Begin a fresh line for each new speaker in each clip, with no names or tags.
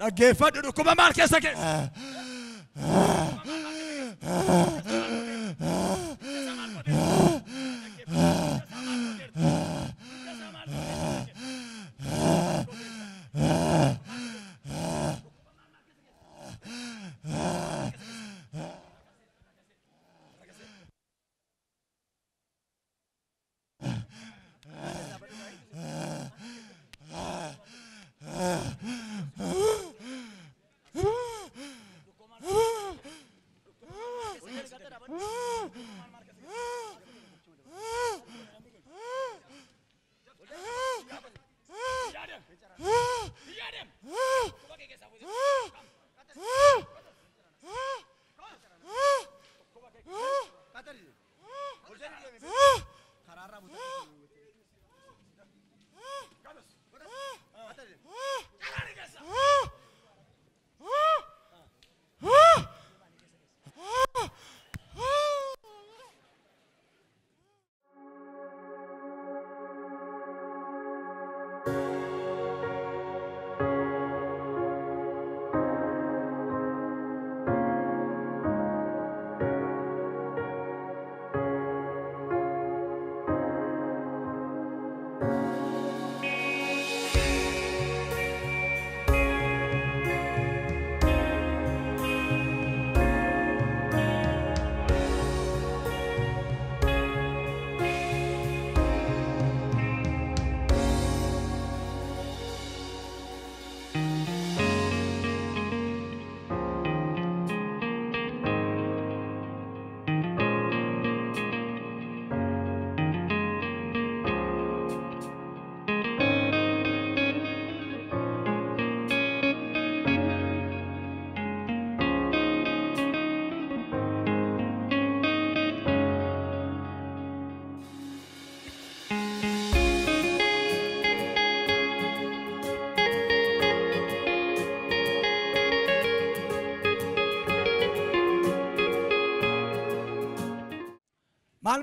Dhaggeeffadhu dhukkuba maal keessa keessa.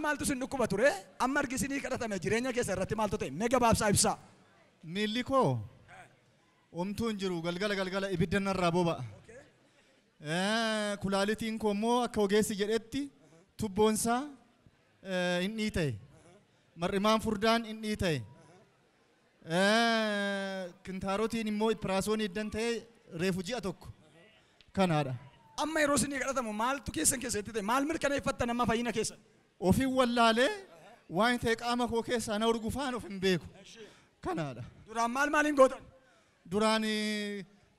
Maal tu sin dhukkuba ture amma argisini kadhatame jireenya keessa irratti maaltu ta'e mee gabaabsaa ibsaa.
Miilli koo omtuun jiru galgala ibidda narraa boba'a. Kulaalitiin koo immoo akka ogeessi jedhetti tubboonsaa inni ta'e. Mar'imaan furdaan inni ta'e. Kintaarotiin immoo ippiraasoon iddan ta'e reefu ji'a tokko kanaadha.
Amma yeroo isin kadhatamu maaltu keessan keessatti ta'e maal mirkaneeffattan amma fayyina keessa.
Ofii wallaalee waan ta'e qaama koo keessaa na urgufaan of hin beeku. Kanaadha.
Duraan maaliin gootan?
Duraan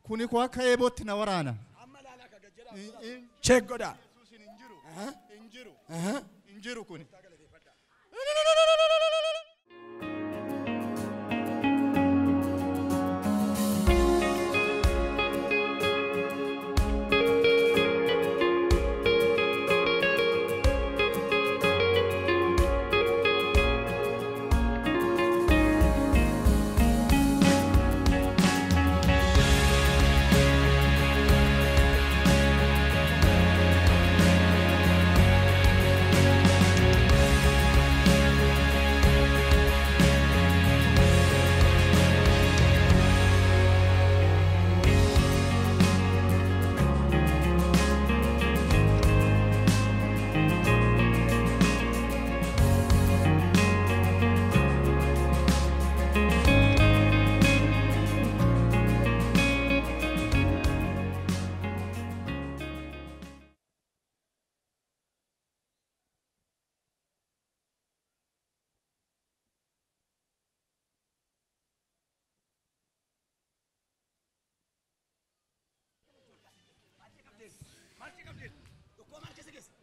kuni koo akka eebootti na waraana.
Amma laalaa ka gajjadhaa. Cheek godhaa.
Hin jiru kuni.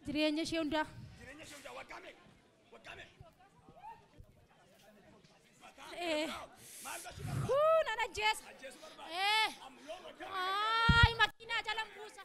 Jireenya ishee hundaa. Nan ajjeesa. Makiinaa jalan buusa.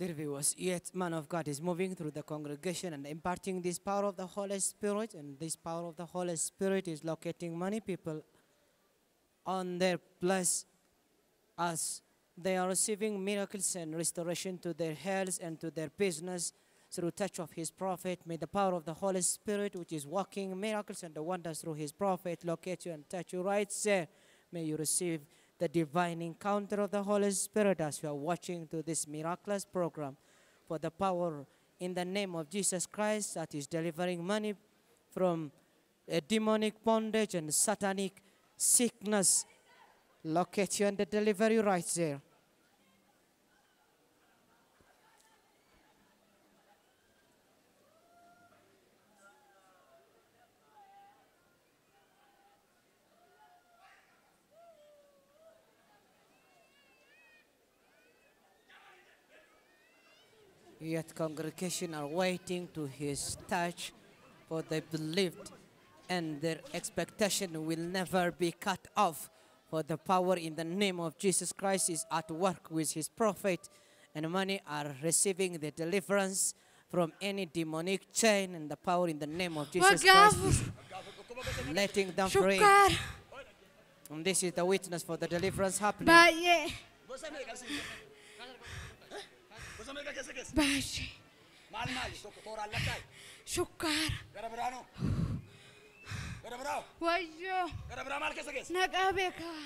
dear viewers, yet man of God is moving through the congregation and imparting this power of the Holy Spirit, and this power of the Holy Spirit is locating many people on their place as they are receiving miracles and restoration to their health and to their business through touch of his prophet. May the power of the Holy Spirit, which is working miracles and the wonders through his prophet, locate you and touch you right there. May you receive the divine encounter of the Holy Spirit as you are watching to this miraculous program. For the power in the name of Jesus Christ that is delivering many from a demonic bondage and satanic sickness, locate you and deliver you right there. Yet congregation are waiting to his touch, for they believed and their expectation will never be cut off. For the power in the name of Jesus Christ is at work with his prophet, and many are receiving the deliverance from any demonic chain, and the power in the name of Jesus Christ is letting them free. And this is the witness for the deliverance happening.
Baay'ee. Baay'ee. Shukkaara. Wayyoo. Naqaa beekaa.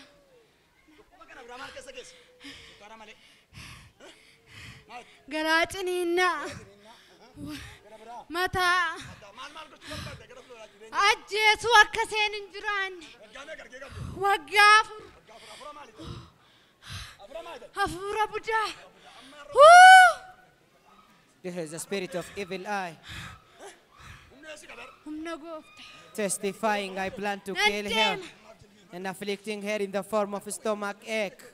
Garaa ciniinnaa. Mataa. Ajjeesuu akka seen hin jiraanne. Waggaa afur. Hafuura budaa.
This is the spirit of evil eye.
Humna gooftaa.
Testifying, I plan to kill her and afflicting her in the form of a stomach ache.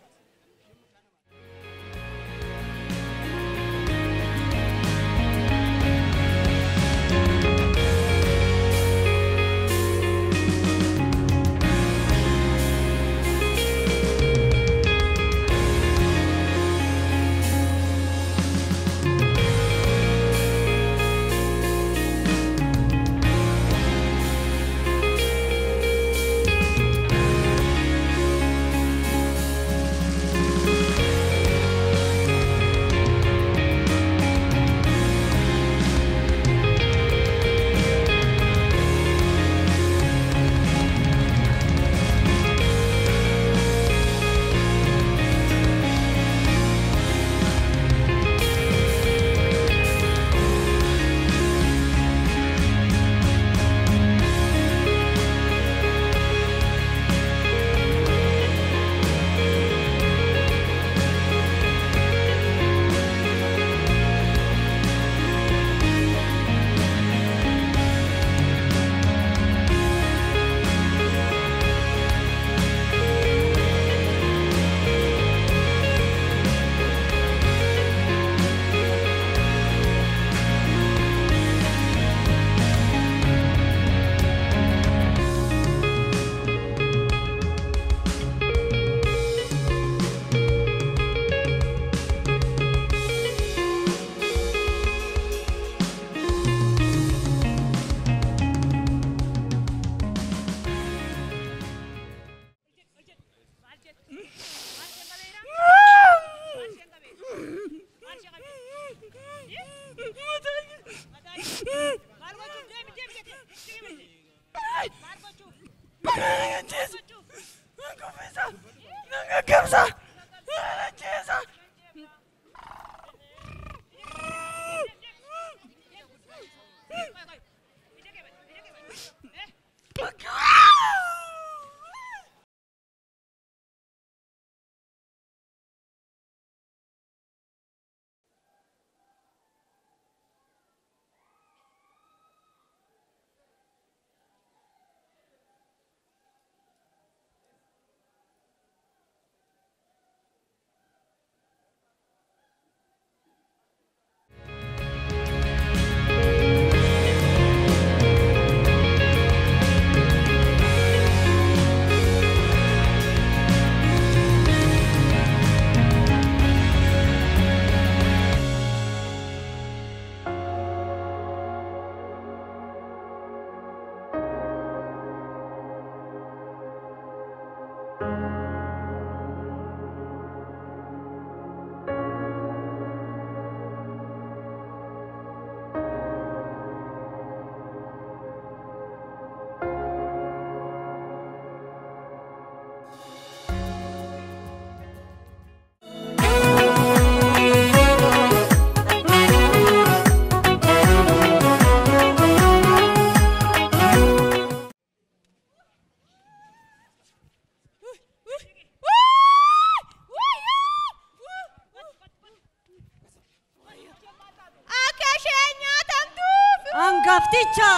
angafticha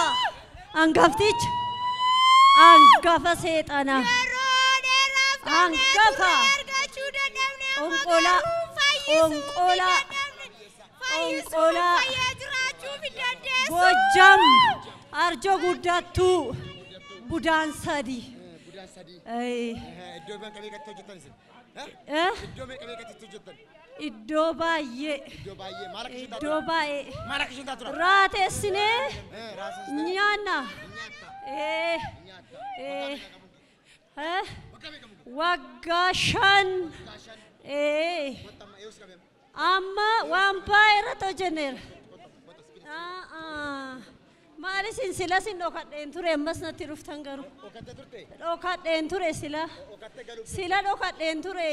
angafticha angafa seexana angafa onqola onqola onqola Gojjam arjo guddattu budaan sadi iddoo baay'ee raatessinee nyaanna waggaa shan amma waan baay'eerratti hojjenneera. Maali sila sin dhokadheen ture ammas natti dhuftan garuu dhokadheen ture sila dhokadheen ture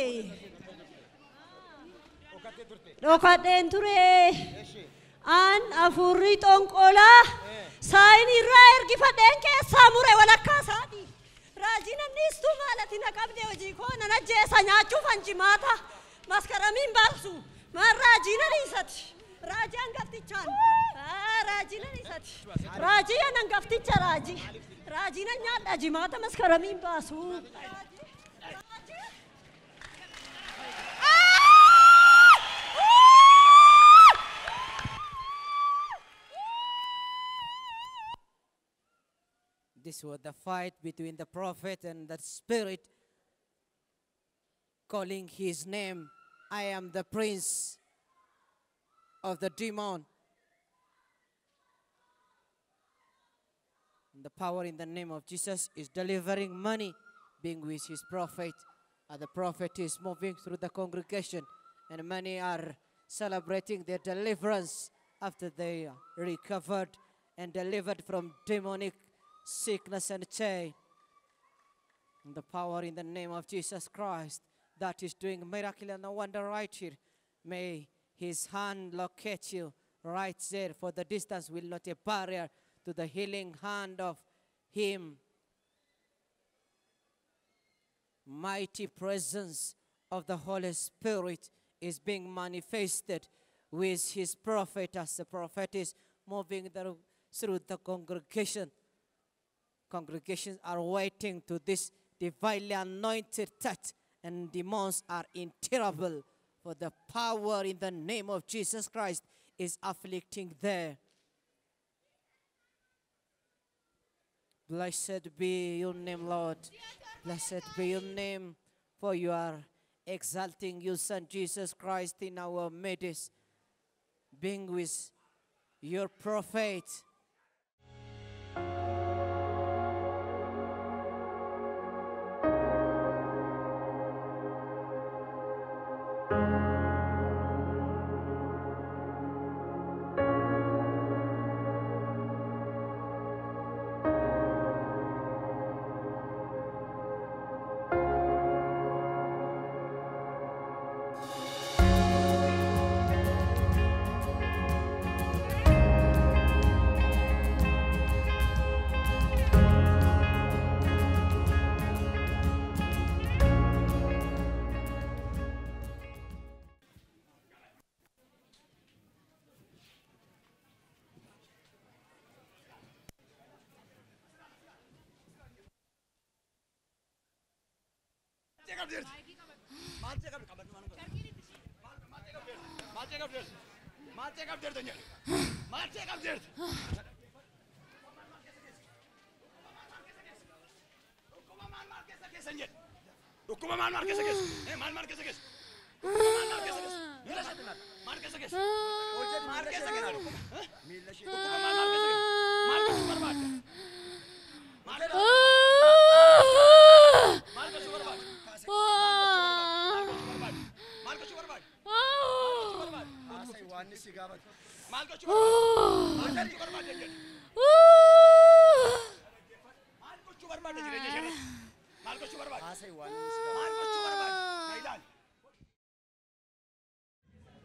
an afurri xonqolaa saayinii irraa ergifadheen keessaa mure walakkaa isaati raajii namni istuu maalati na qabde hojii koo nan ajjeesa nyaachuuf hanjimaata maskaramiin baabsu maan raajii nan hiisati raajii hangaftichaan raajii nan hiisati raajii an hangafticha raajii nan nyaadha jimaata maskaramiin baasu
This was the fight between the prophet and the spirit, calling his name, I am the prince of the demon. The power in the name of Jesus is delivering money, being with his prophet. And the prophet is moving through the congregation, and many are celebrating their deliverance after they are recovered and delivered from demonic sickness and chain. And the power in the name of Jesus Christ that is doing miracle and wonder right here. May his hand locate you right there, for the distance will not a barrier to the healing hand of him. Mighty presence of the Holy Spirit is being manifested with his prophet as the prophet is moving through the congregation. Congregations are waiting to this divinely anointed touch, and demons are in terrible, for the power in the name of Jesus Christ is afflicting there. Blessed be your name, Lord. Blessed be your name, for you are exalting your Son Jesus Christ in our midst, being with your prophet.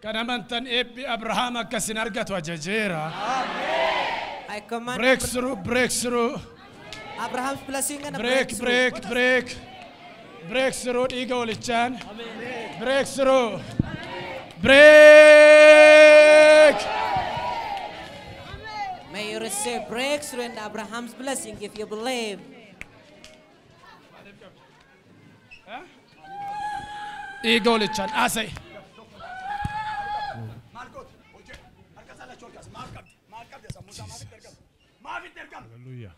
Kanamantan Abraham akkasin argatu ajajeera.
I command
breakthrough.
Abraham's blessing and a
breakthrough dhiiga olichaan. Breakthrough. Break.
May you you receive breakthrough and Abraham's blessing if you believe.
Eagle-chan, asay. Hallelujah.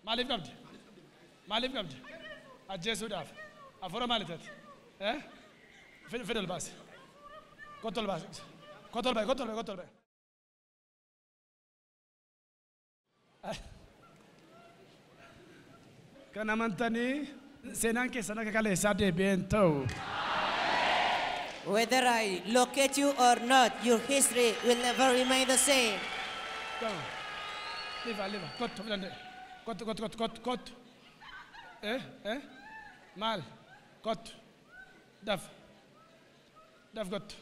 Maaliif qabdi? Maalif qabdi? Ajjeesuudhaaf. Afura maalitat? Fidel baasi. Kotol baasi. Kotol ba'i. Kan amantanii seenaan keessan akka kaleessaa deebi'een ta'u.
Whether I locate you or not, your history will never remain the same.
Come on. Live. Kottu filande. Kottu. Maal. Kottu. Daf kottu.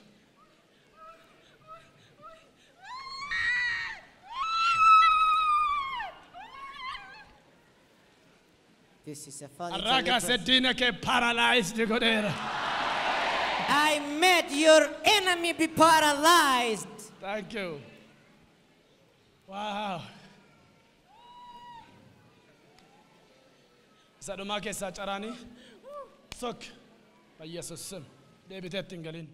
This is a funny
Arraga sedina ke paralyzed godera.
I made your enemy be paralyzed.
Thank you. Wow. Saduma ke sacarani. Sok. By Jesus sim. David Ettingalin.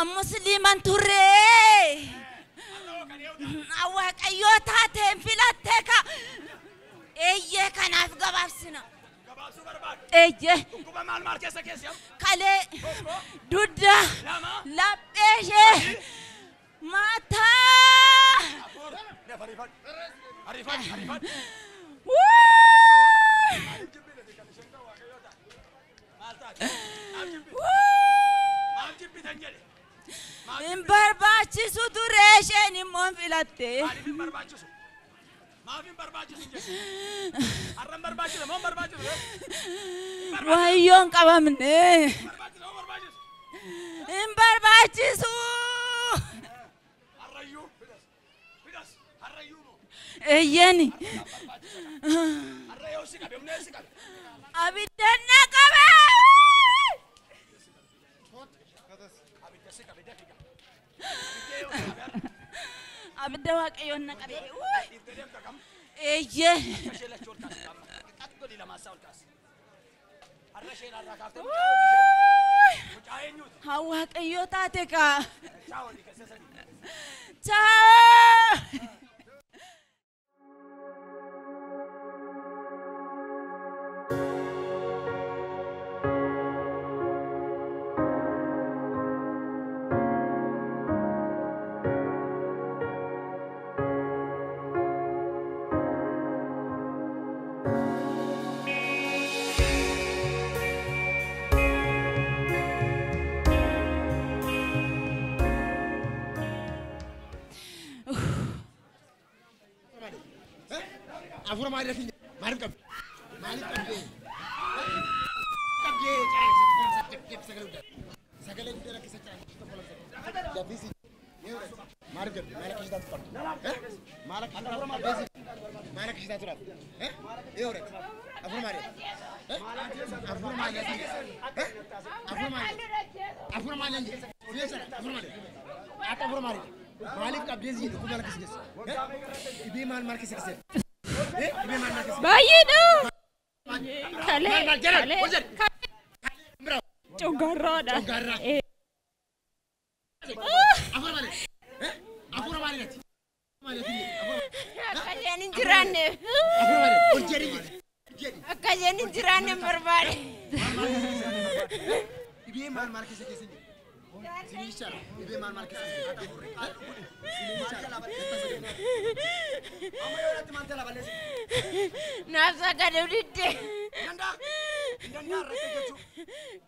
Musliman turre. Awak ayota temfilateka. Eyye kanaf gababsina. Eyye. Kale duda lapeshe mata. Arifan.
Hin barbaachisu turee isheen immoo hin filatte.
Maaliif hin barbaachisu? Maaf hin barbaachisu jechuudha. Har'an barbaachisa moo hin barbaachisu?
Wayyoon qabamne.
Barbaachisa moo barbaachisu?
Hin barbaachisu.
Harrayyuu fidas harrayyuu moo?
Eeyyani.
Harrayyuu si qabe humna si qabe.
Abiddan na qabe.
Abidda si qabe dafiga.
Abidda waaqayyoon na qabe. Eeyyee.
Ishee lachuu ol kaasi. Qatti godhi lamaasaa ol kaasi. Har'a isheen har'aa kaaftee mucaa eenyuuti?
Haa waaqayyoo taate kaa.
Ciao di che sei.
Ciao.
Afura maaliif qabdi? Maaliif qabdi? Sagalee guddaa rakkisa caalaa. Jabbiisi. Maaliif qabdi? Maaliif kishii taatu qabdi? Maaliif kishii taatu qabdi? Maaliif kishii taatu qabdi? Eeyyore. Afura maaliif? Afura maaliif? Afura maaliif? Afura maaliif? Afura maaliif? Akka afura maaliif? Maaliif qabdi? Kuma lakkisi keessa. Ibii maal keessa?
Baay'eedha. Kalee. Coggarraadha. Akka isheen hin jiraanne. Akka isheen hin jiraanne barbaade.
Ibii maal keessa keessa? Sinisha, ibii maal keessa keessa?
Nafsa gaduu didde.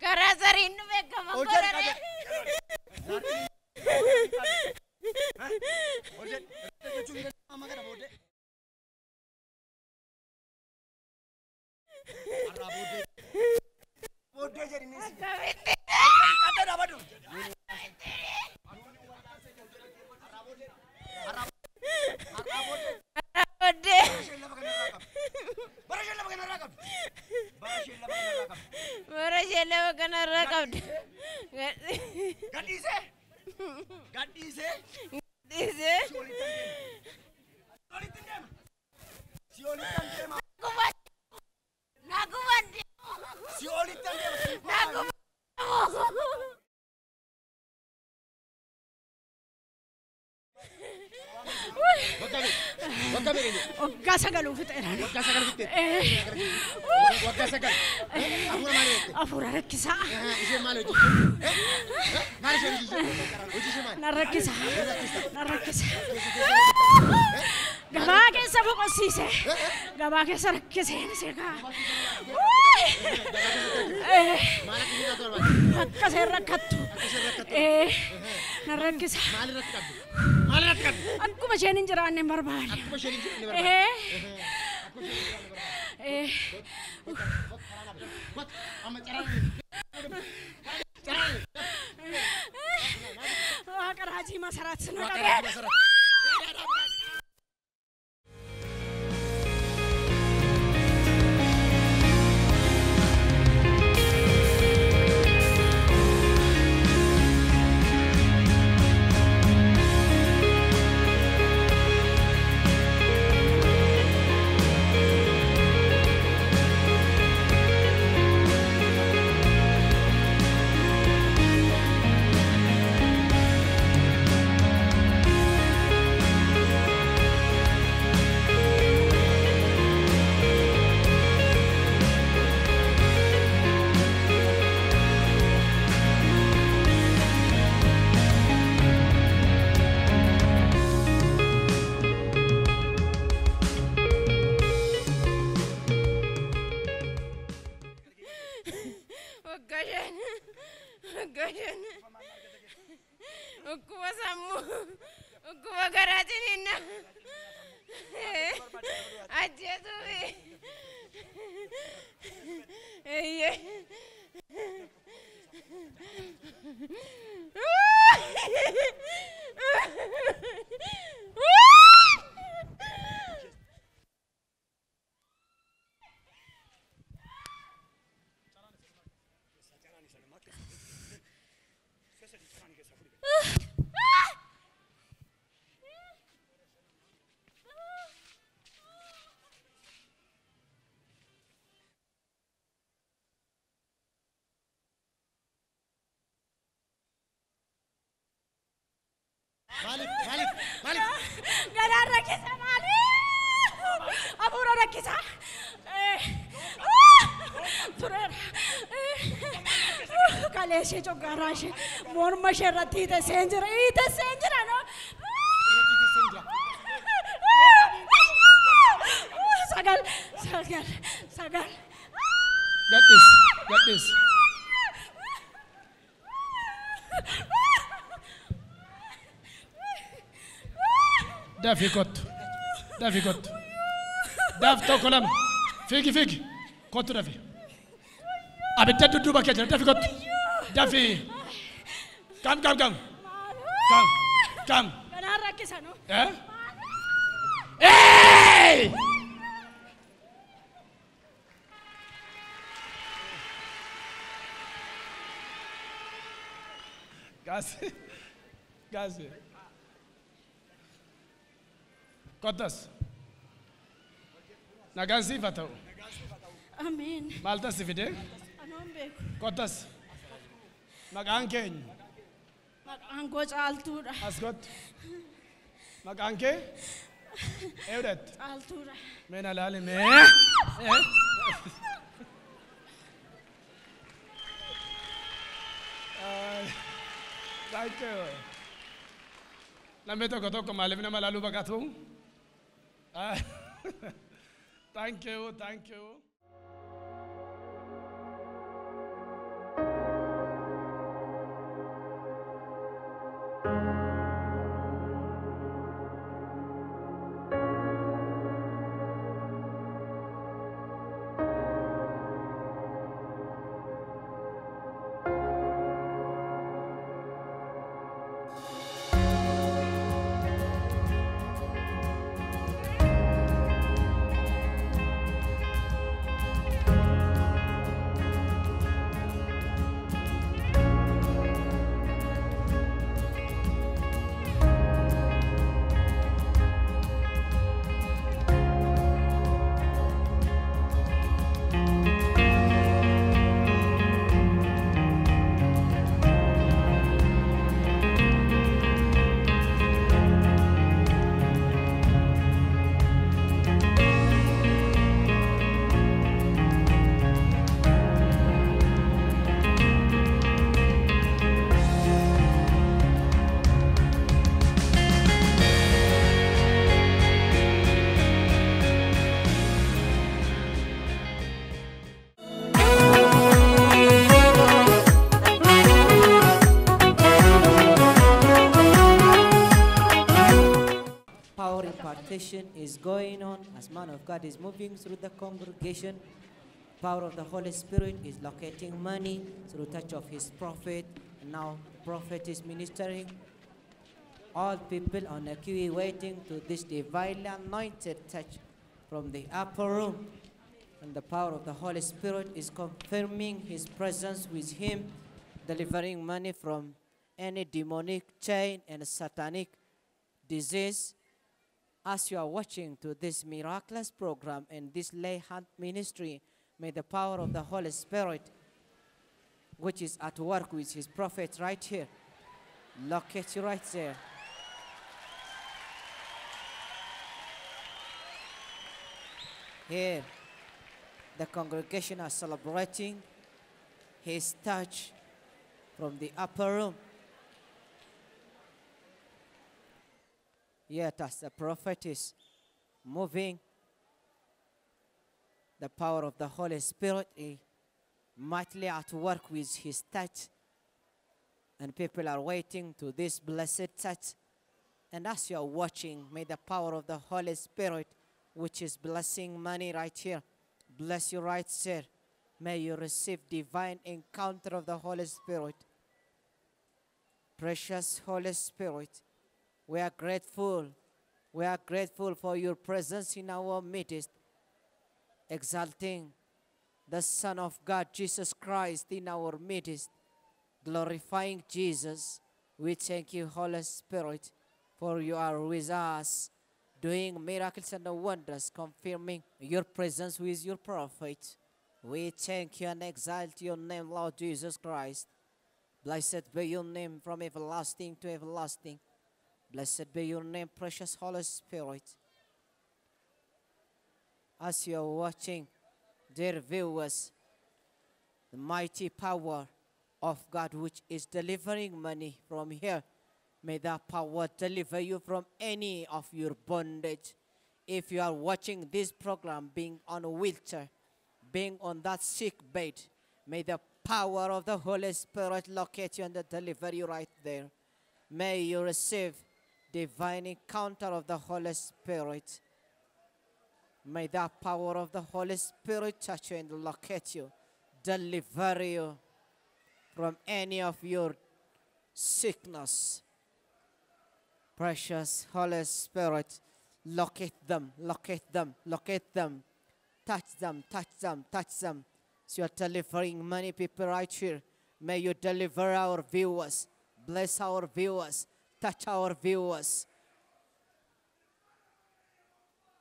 Karaa sariin nu beekama godhane. Afura rakkisa. Gabaa keessa boqossiise. Gabaa keessa rakkiseen seeqa. Akka seen rakkattu. Na rakkisa. Akkuma isheen hin jiraanne hin barbaade. Waaqa raajii Masarat na qabe.
Ukkuba sammuu. Ukkuba garaatiin hinna. Ajjeesuufi. Eeyyee.
Malik.
Galaan rakkisa maali? Afuura rakkisa. Tureera. Kalee ishee coggaarraa ishee morma ishee irratti hiitessee jira. Hiitessee jira no. Sagal.
Gadhiis. Dafi kottu. Daf tokko lama. Figi. Kottu dafi. Abidda dudduuba kee jira. Dafi kottu. Dafi. Kam.
Galaan rakkisa no.
Hey! Gasi. Kottas. Nagaan siif haa ta'u.
Amiin.
Maal tas si fide?
Anoon beeku.
Kottas. Maqaan keenya.
Maqaan koo caaltuudha.
As kottu. Maqaan kee? Eewdet.
Caaltuudha.
Mee na laali mee. Thank you. Namni tokko maaliif nama laaluu baqatu? Thank you.
Is going on as man of God is moving through the congregation. Power of the Holy Spirit is locating money through touch of his prophet. And now the prophet is ministering. All people on the queue waiting to this divinely anointed touch from the upper room. And the power of the Holy Spirit is confirming his presence with him, delivering money from any demonic chain and satanic disease. As you are watching to this miraculous program and this lay hand ministry, may the power of the Holy Spirit, which is at work with his prophet right here, locate you right there. Here, the congregation are celebrating his touch from the upper room. Yet as the prophet is moving, the power of the Holy Spirit is mightily at work with his touch. And people are waiting to this blessed touch. And as you are watching, may the power of the Holy Spirit, which is blessing money right here, bless you right here. May you receive divine encounter of the Holy Spirit. Precious Holy Spirit, we are grateful. We are grateful for your presence in our midst, exalting the Son of God, Jesus Christ, in our midst, glorifying Jesus. We thank you, Holy Spirit, for you are with us, doing miracles and wonders, confirming your presence with your prophet. We thank you and exalt your name, Lord Jesus Christ. Blessed be your name from everlasting to everlasting. Blessed be your name, precious Holy Spirit. As you are watching, dear viewers, the mighty power of God which is delivering money from here, may that power deliver you from any of your bondage. If you are watching this program being on a wheelchair, being on that sick bed, may the power of the Holy Spirit locate you and deliver you right there. May you receive divine encounter of the Holy Spirit. May the power of the Holy Spirit touch you and locate you, deliver you from any of your sickness. Precious Holy Spirit, locate them, locate them, locate them. Touch them, touch them, touch them. So you're delivering many people right here. May you deliver our viewers. Bless our viewers. Touch our viewers.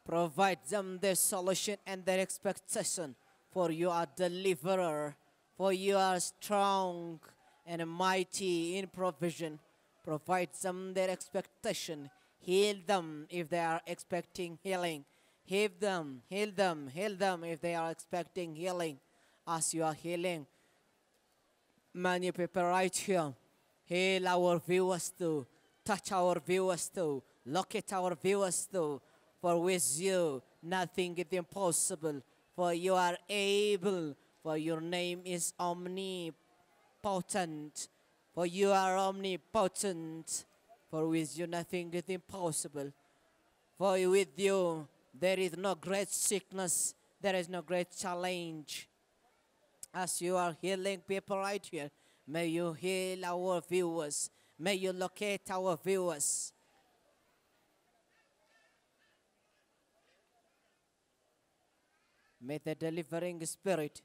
Provide them their solution and their expectation. For you are deliverer. For you are strong and mighty in provision. Provide them their expectation. Heal them if they are expecting healing. Heal them, heal them, heal them if they are expecting healing. As you are healing many people right here, heal our viewers too. Touch our viewers too. Locate our viewers too. For with you, nothing is impossible. For you are able. For your name is omnipotent. For you are omnipotent. For with you, nothing is impossible. For with you, there is no great sickness. There is no great challenge. As you are healing people right here, may you heal our viewers. May you locate our viewers. May the delivering spirit,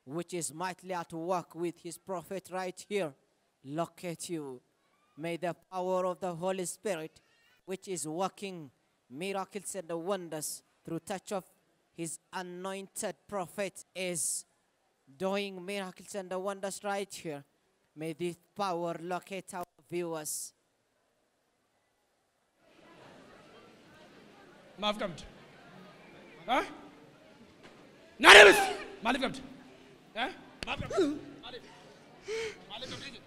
which is mightily at work with his prophet right here, locate you. May the power of the Holy Spirit, which is working miracles and wonders through touch of his anointed prophet, is doing miracles and wonders right here. May this power locate our viewers.
Maaf qabdi. Huh? Na deebis. Maaliif qabdi? Huh? Maaf qabdi. Maaliif? Maaliif qabdi?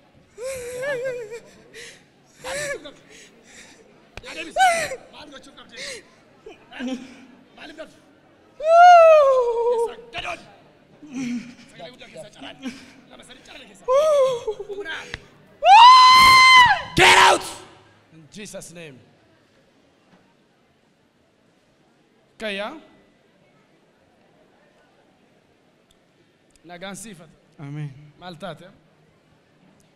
Maaliif qabdi? Na deebis. Maaf gochuuf qabdi. Maaliif qabdi? Keessa gadoon. Sagalee guddaa keessa caraan. Lama sadi caraan keessa. Get out! In Jesus' name. Kaya. Nagaan siifata.
Ameen.
Maal taate?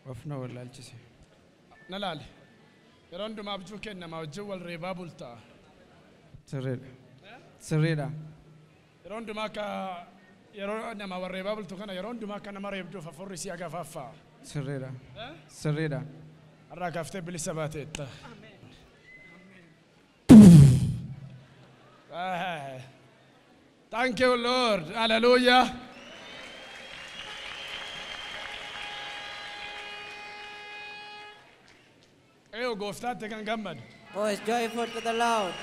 Wafna wallaalchise.
Na laale. Yeroo hundumaa abjuu kennamaa wajjin wal reebaa bultaa.
Sirriidha. Sirriidha.
Yeroo hundumaa akka yeroo nama wal reebaa bultu kana yeroo hundumaa akka nama reebduuf afurri si agafaaffaa.
Sirriidha. Sirriidha.
Har'aa kaaftee bilisa baateetta. Thank you, Lord. Hallelujah. Eyo gooftaatti kan gammadu.
Oh, it's joyful to the Lord.